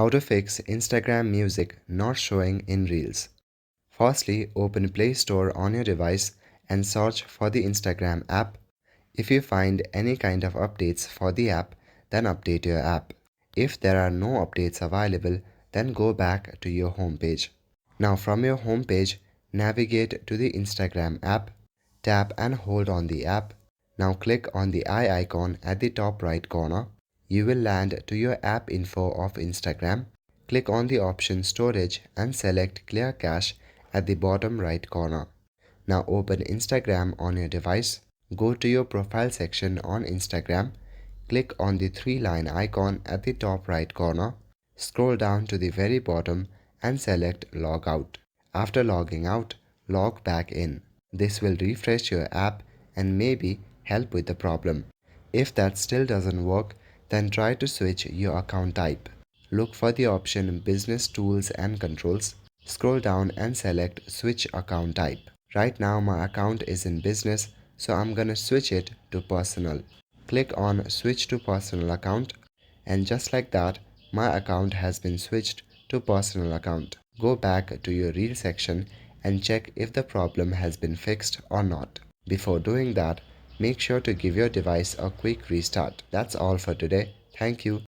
How to fix Instagram music not showing in Reels. Firstly, open Play Store on your device and search for the Instagram app. If you find any kind of updates for the app, then update your app. If there are no updates available, then go back to your home page. Now from your home page, navigate to the Instagram app, tap and hold on the app. Now click on the eye icon at the top right corner. You will land to your app info of Instagram. Click on the option Storage and select Clear Cache at the bottom right corner. Now open Instagram on your device. Go to your profile section on Instagram. Click on the three-line icon at the top right corner. Scroll down to the very bottom and select Log Out. After logging out, log back in. This will refresh your app and maybe help with the problem. If that still doesn't work, then try to switch your account type. Look for the option Business Tools and Controls. Scroll down and select Switch Account Type. Right now my account is in business, so I'm gonna switch it to personal. Click on Switch to Personal Account, and just like that, my account has been switched to personal account. Go back to your Reel section and check if the problem has been fixed or not. Before doing that, make sure to give your device a quick restart. That's all for today. Thank you.